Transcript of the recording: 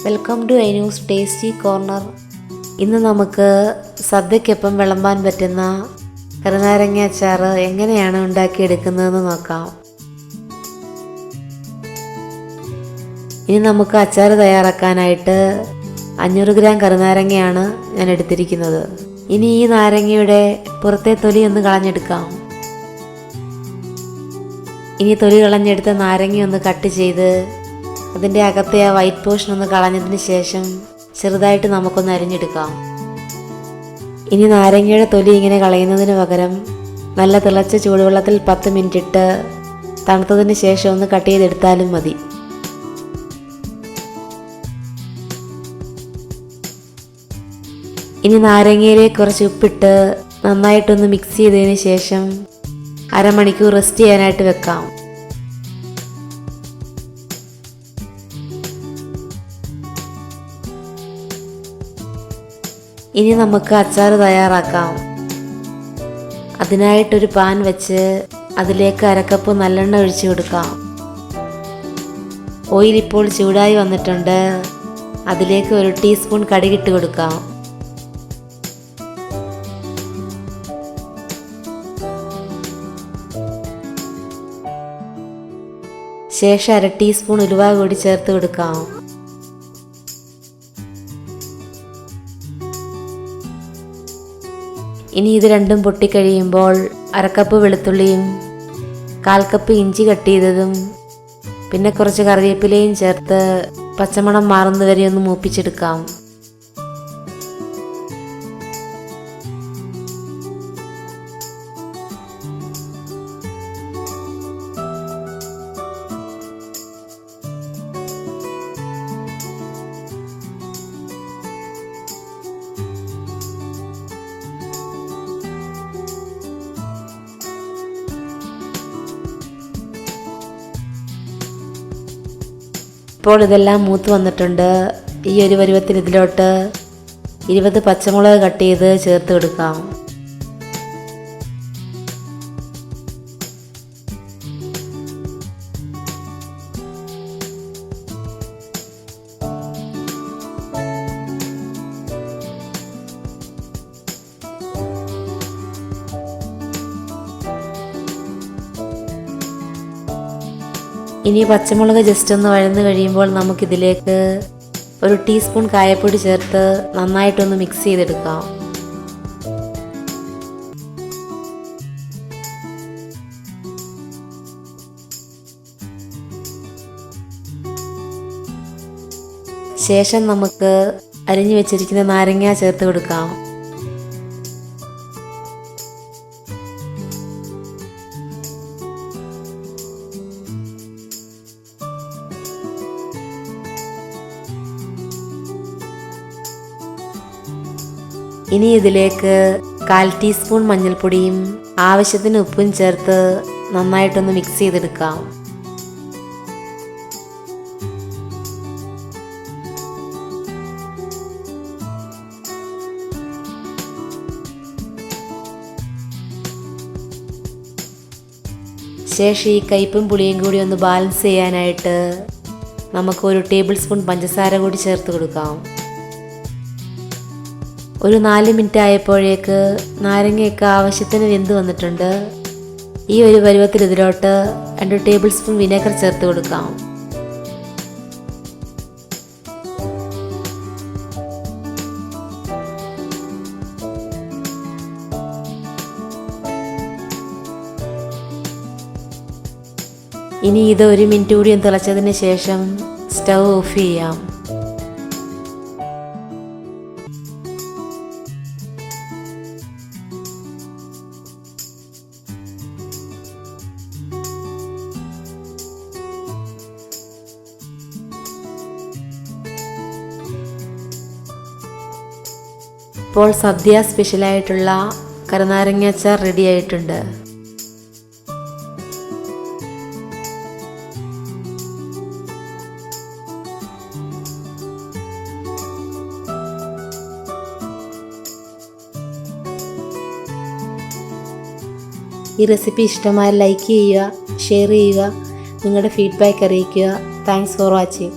Welcome to Ainu's tasty corner. ഇന്ന് നമുക്ക് സദ്യക്കൊപ്പം വിളമ്പാൻ പറ്റുന്ന കറുനാരങ്ങ അച്ചാർ എങ്ങനെയാണ് ഉണ്ടാക്കിയെടുക്കുന്നതെന്ന് നോക്കാം. ഇനി നമുക്ക് അച്ചാർ തയ്യാറാക്കാനായിട്ട് 500 ഗ്രാം കറുനാരങ്ങയാണ് ഞാൻ എടുത്തിരിക്കുന്നത്. ഇനി ഈ നാരങ്ങയുടെ പുറത്തെ തൊലി ഒന്ന് കളഞ്ഞെടുക്കാം. ഇനി തൊലി കളഞ്ഞെടുത്ത നാരങ്ങ ഒന്ന് കട്ട് ചെയ്ത് അതിൻ്റെ അകത്തെ ആ വൈറ്റ് പോർഷൻ ഒന്ന് കളഞ്ഞതിന് ശേഷം ചെറുതായിട്ട് നമുക്കൊന്ന് അരിഞ്ഞെടുക്കാം. ഇനി നാരങ്ങയുടെ തൊലി ഇങ്ങനെ കളയുന്നതിന് പകരം നല്ല തിളച്ച ചൂടുവെള്ളത്തിൽ 10 മിനിറ്റ് ഇട്ട് തണുത്തതിന് ശേഷം ഒന്ന് കട്ട് ചെയ്തെടുത്താലും മതി. ഇനി നാരങ്ങയിലേക്ക് കുറച്ച് ഉപ്പിട്ട് നന്നായിട്ടൊന്ന് മിക്സ് ചെയ്തതിന് ശേഷം അരമണിക്കൂർ റെസ്റ്റ് ചെയ്യാനായിട്ട് വെക്കാം. ഇനി നമുക്ക് അച്ചാർ തയ്യാറാക്കാം. അതിനായിട്ടൊരു പാൻ വെച്ച് അതിലേക്ക് 1/2 കപ്പ് നല്ലെണ്ണ ഒഴിച്ചു കൊടുക്കാം. ഓയിൽ ഇപ്പോൾ ചൂടായി വന്നിട്ടുണ്ട്. അതിലേക്ക് 1 ടീസ്പൂൺ കടുകിട്ട് കൊടുക്കാം. ശേഷം 1/2 ടീസ്പൂൺ ഉലുവ കൂടി ചേർത്ത് കൊടുക്കാം. ഇനി ഇത് രണ്ടും പൊട്ടിക്കഴിയുമ്പോൾ 1/2 കപ്പ് വെളുത്തുള്ളിയും 1/4 കപ്പ് ഇഞ്ചി കട്ട് ചെയ്തതും പിന്നെ കുറച്ച് കറിവേപ്പിലയും ചേർത്ത് പച്ചമണം മാറുന്നവരെ ഒന്ന് മൂപ്പിച്ചെടുക്കാം. ഇപ്പോൾ ഇതെല്ലാം മൂത്ത് വന്നിട്ടുണ്ട്. ഈ ഒരു പരുവത്തിൽ ഇതിലോട്ട് 20 പച്ചമുളക് കട്ട് ചെയ്ത് ചേർത്ത് കൊടുക്കാം. ഇനി പച്ചമുളക് ജസ്റ്റ് ഒന്ന് വഴന്ന് കഴിയുമ്പോൾ നമുക്കിതിലേക്ക് 1 ടീസ്പൂൺ കായപ്പൊടി ചേർത്ത് നന്നായിട്ടൊന്ന് മിക്സ് ചെയ്തെടുക്കാം. ശേഷം നമുക്ക് അരിഞ്ഞു വെച്ചിരിക്കുന്ന നാരങ്ങ ചേർത്ത് കൊടുക്കാം. ഇനി ഇതിലേക്ക് 1/4 ടീസ്പൂൺ മഞ്ഞൾപ്പൊടിയും ആവശ്യത്തിന് ഉപ്പും ചേർത്ത് നന്നായിട്ടൊന്ന് മിക്സ് ചെയ്തെടുക്കാം. ശേഷം ഈ കയ്പും പുളിയും കൂടി ഒന്ന് ബാലൻസ് ചെയ്യാനായിട്ട് നമുക്ക് 1 ടേബിൾ സ്പൂൺ പഞ്ചസാര കൂടി ചേർത്ത് കൊടുക്കാം. ഒരു 4 മിനിറ്റ് ആയപ്പോഴേക്ക് നാരങ്ങയൊക്കെ ആവശ്യത്തിന് വെന്ത് വന്നിട്ടുണ്ട്. ഈ ഒരു പരുവത്തിൽ ഇതിലോട്ട് 2 ടേബിൾ സ്പൂൺ വിനെഗർ ചേർത്ത് കൊടുക്കാം. ഇനി ഇത് 1 മിനിറ്റ് കൂടി തിളച്ചതിന് ശേഷം സ്റ്റൗ ഓഫ് ചെയ്യാം. ഇപ്പോൾ സദ്യ സ്പെഷ്യലായിട്ടുള്ള കറുനാരങ്ങ അച്ചാർ റെഡി ആയിട്ടുണ്ട്. ഈ റെസിപ്പി ഇഷ്ടമായി ലൈക്ക് ചെയ്യുക, ഷെയർ ചെയ്യുക, നിങ്ങളുടെ ഫീഡ്ബാക്ക് അറിയിക്കുക. Thanks for watching.